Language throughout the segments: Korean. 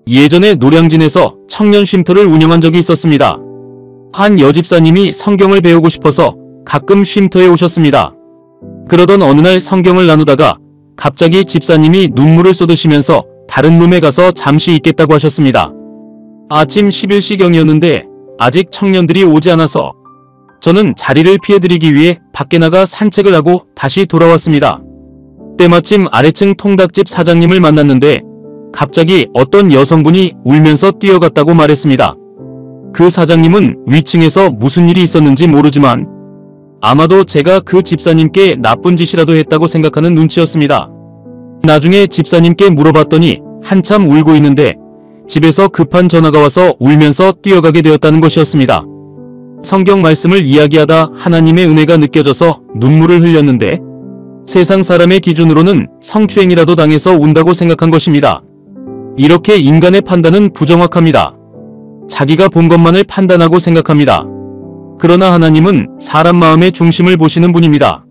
예전에 노량진에서 청년 쉼터를 운영한 적이 있었습니다. 한 여집사님이 성경을 배우고 싶어서 가끔 쉼터에 오셨습니다. 그러던 어느 날 성경을 나누다가 갑자기 집사님이 눈물을 쏟으시면서 다른 룸에 가서 잠시 있겠다고 하셨습니다. 아침 11시경이었는데 아직 청년들이 오지 않아서 저는 자리를 피해드리기 위해 밖에 나가 산책을 하고 다시 돌아왔습니다. 때마침 아래층 통닭집 사장님을 만났는데 갑자기 어떤 여성분이 울면서 뛰어갔다고 말했습니다. 그 사장님은 위층에서 무슨 일이 있었는지 모르지만 아마도 제가 그 집사님께 나쁜 짓이라도 했다고 생각하는 눈치였습니다. 나중에 집사님께 물어봤더니 한참 울고 있는데 집에서 급한 전화가 와서 울면서 뛰어가게 되었다는 것이었습니다. 성경 말씀을 이야기하다 하나님의 은혜가 느껴져서 눈물을 흘렸는데 세상 사람의 기준으로는 성추행이라도 당해서 운다고 생각한 것입니다. 이렇게 인간의 판단은 부정확합니다. 자기가 본 것만을 판단하고 생각합니다. 그러나 하나님은 사람 마음의 중심을 보시는 분입니다.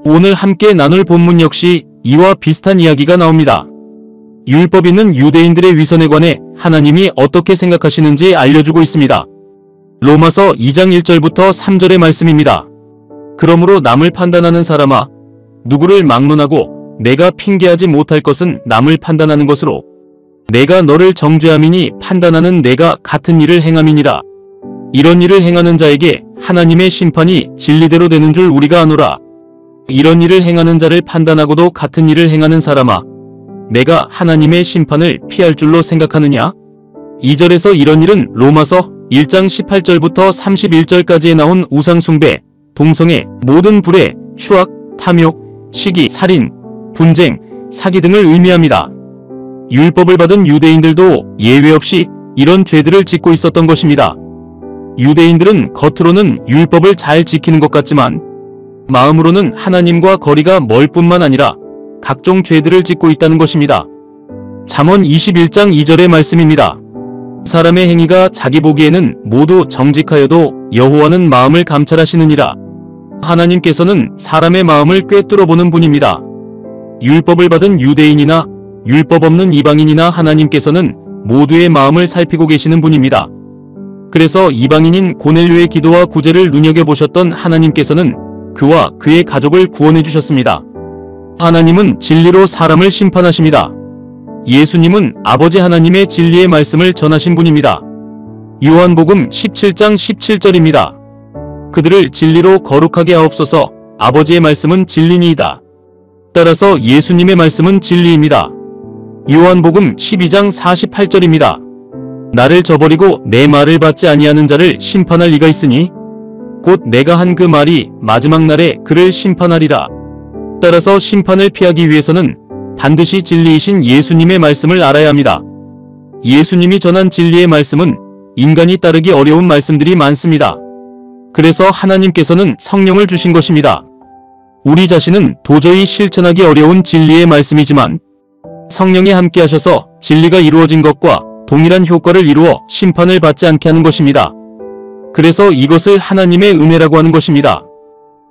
오늘 함께 나눌 본문 역시 이와 비슷한 이야기가 나옵니다. 율법인은 유대인들의 위선에 관해 하나님이 어떻게 생각하시는지 알려주고 있습니다. 로마서 2장 1절부터 3절의 말씀입니다. 그러므로 남을 판단하는 사람아, 누구를 막론하고 내가 핑계하지 못할 것은 남을 판단하는 것으로 내가 너를 정죄함이니 판단하는 내가 같은 일을 행함이니라. 이런 일을 행하는 자에게 하나님의 심판이 진리대로 되는 줄 우리가 아노라. 이런 일을 행하는 자를 판단하고도 같은 일을 행하는 사람아, 내가 하나님의 심판을 피할 줄로 생각하느냐? 2절에서 이런 일은 로마서 1장 18절부터 31절까지에 나온 우상숭배, 동성애, 모든 불의, 추악, 탐욕, 시기, 살인, 분쟁, 사기 등을 의미합니다. 율법을 받은 유대인들도 예외 없이 이런 죄들을 짓고 있었던 것입니다. 유대인들은 겉으로는 율법을 잘 지키는 것 같지만 마음으로는 하나님과 거리가 멀 뿐만 아니라 각종 죄들을 짓고 있다는 것입니다. 잠언 21장 2절의 말씀입니다. 사람의 행위가 자기 보기에는 모두 정직하여도 여호와는 마음을 감찰하시느니라. 하나님께서는 사람의 마음을 꿰뚫어보는 분입니다. 율법을 받은 유대인이나 율법 없는 이방인이나 하나님께서는 모두의 마음을 살피고 계시는 분입니다. 그래서 이방인인 고넬료의 기도와 구제를 눈여겨보셨던 하나님께서는 그와 그의 가족을 구원해 주셨습니다. 하나님은 진리로 사람을 심판하십니다. 예수님은 아버지 하나님의 진리의 말씀을 전하신 분입니다. 요한복음 17장 17절입니다. 그들을 진리로 거룩하게 하옵소서. 아버지의 말씀은 진리니이다. 따라서 예수님의 말씀은 진리입니다. 요한복음 12장 48절입니다. 나를 저버리고 내 말을 받지 아니하는 자를 심판할 이가 있으니 곧 내가 한 그 말이 마지막 날에 그를 심판하리라. 따라서 심판을 피하기 위해서는 반드시 진리이신 예수님의 말씀을 알아야 합니다. 예수님이 전한 진리의 말씀은 인간이 따르기 어려운 말씀들이 많습니다. 그래서 하나님께서는 성령을 주신 것입니다. 우리 자신은 도저히 실천하기 어려운 진리의 말씀이지만 성령이 함께 하셔서 진리가 이루어진 것과 동일한 효과를 이루어 심판을 받지 않게 하는 것입니다. 그래서 이것을 하나님의 은혜라고 하는 것입니다.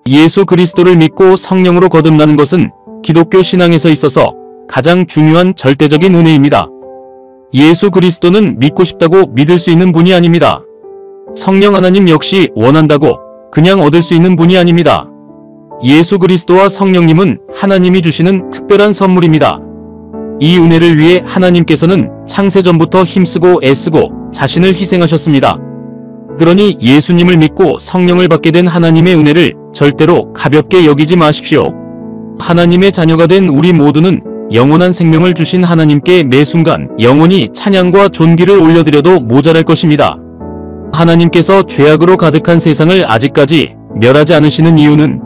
예수 그리스도를 믿고 성령으로 거듭나는 것은 기독교 신앙에서 있어서 가장 중요한 절대적인 은혜입니다. 예수 그리스도는 믿고 싶다고 믿을 수 있는 분이 아닙니다. 성령 하나님 역시 원한다고 그냥 얻을 수 있는 분이 아닙니다. 예수 그리스도와 성령님은 하나님이 주시는 특별한 선물입니다. 이 은혜를 위해 하나님께서는 창세전부터 힘쓰고 애쓰고 자신을 희생하셨습니다. 그러니 예수님을 믿고 성령을 받게 된 하나님의 은혜를 절대로 가볍게 여기지 마십시오. 하나님의 자녀가 된 우리 모두는 영원한 생명을 주신 하나님께 매 순간 영원히 찬양과 존귀를 올려드려도 모자랄 것입니다. 하나님께서 죄악으로 가득한 세상을 아직까지 멸하지 않으시는 이유는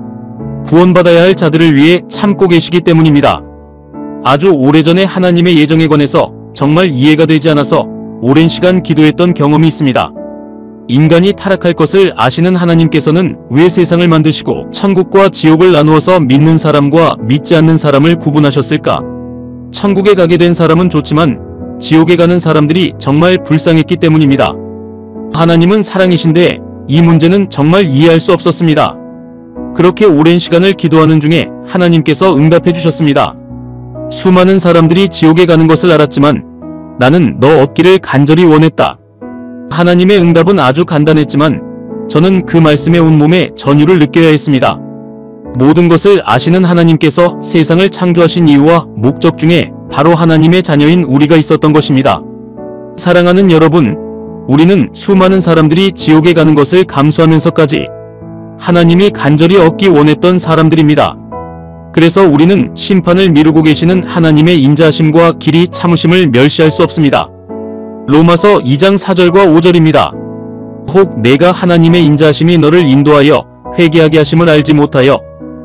구원받아야 할 자들을 위해 참고 계시기 때문입니다. 아주 오래전에 하나님의 예정에 관해서 정말 이해가 되지 않아서 오랜 시간 기도했던 경험이 있습니다. 인간이 타락할 것을 아시는 하나님께서는 왜 세상을 만드시고 천국과 지옥을 나누어서 믿는 사람과 믿지 않는 사람을 구분하셨을까? 천국에 가게 된 사람은 좋지만 지옥에 가는 사람들이 정말 불쌍했기 때문입니다. 하나님은 사랑이신데 이 문제는 정말 이해할 수 없었습니다. 그렇게 오랜 시간을 기도하는 중에 하나님께서 응답해 주셨습니다. 수많은 사람들이 지옥에 가는 것을 알았지만 나는 너 얻기를 간절히 원했다. 하나님의 응답은 아주 간단했지만 저는 그 말씀에 온몸에 전율을 느껴야 했습니다. 모든 것을 아시는 하나님께서 세상을 창조하신 이유와 목적 중에 바로 하나님의 자녀인 우리가 있었던 것입니다. 사랑하는 여러분, 우리는 수많은 사람들이 지옥에 가는 것을 감수하면서까지 하나님이 간절히 얻기 원했던 사람들입니다. 그래서 우리는 심판을 미루고 계시는 하나님의 인자하심과 길이 참으심을 멸시할 수 없습니다. 로마서 2장 4절과 5절입니다. 혹 내가 하나님의 인자하심이 너를 인도하여 회개하게 하심을 알지 못하여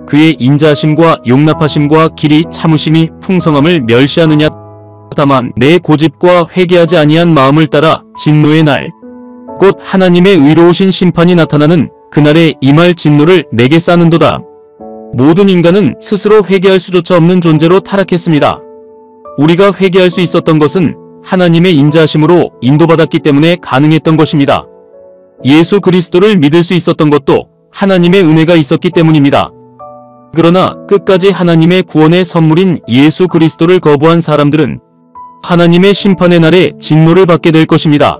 그의 인자하심과 용납하심과 길이 참으심이 풍성함을 멸시하느냐. 다만 내 고집과 회개하지 아니한 마음을 따라 진노의 날 곧 하나님의 의로우신 심판이 나타나는 그날에 임할 진노를 내게 쌓는도다. 모든 인간은 스스로 회개할 수조차 없는 존재로 타락했습니다. 우리가 회개할 수 있었던 것은 하나님의 인자하심으로 인도받았기 때문에 가능했던 것입니다. 예수 그리스도를 믿을 수 있었던 것도 하나님의 은혜가 있었기 때문입니다. 그러나 끝까지 하나님의 구원의 선물인 예수 그리스도를 거부한 사람들은 하나님의 심판의 날에 진노를 받게 될 것입니다.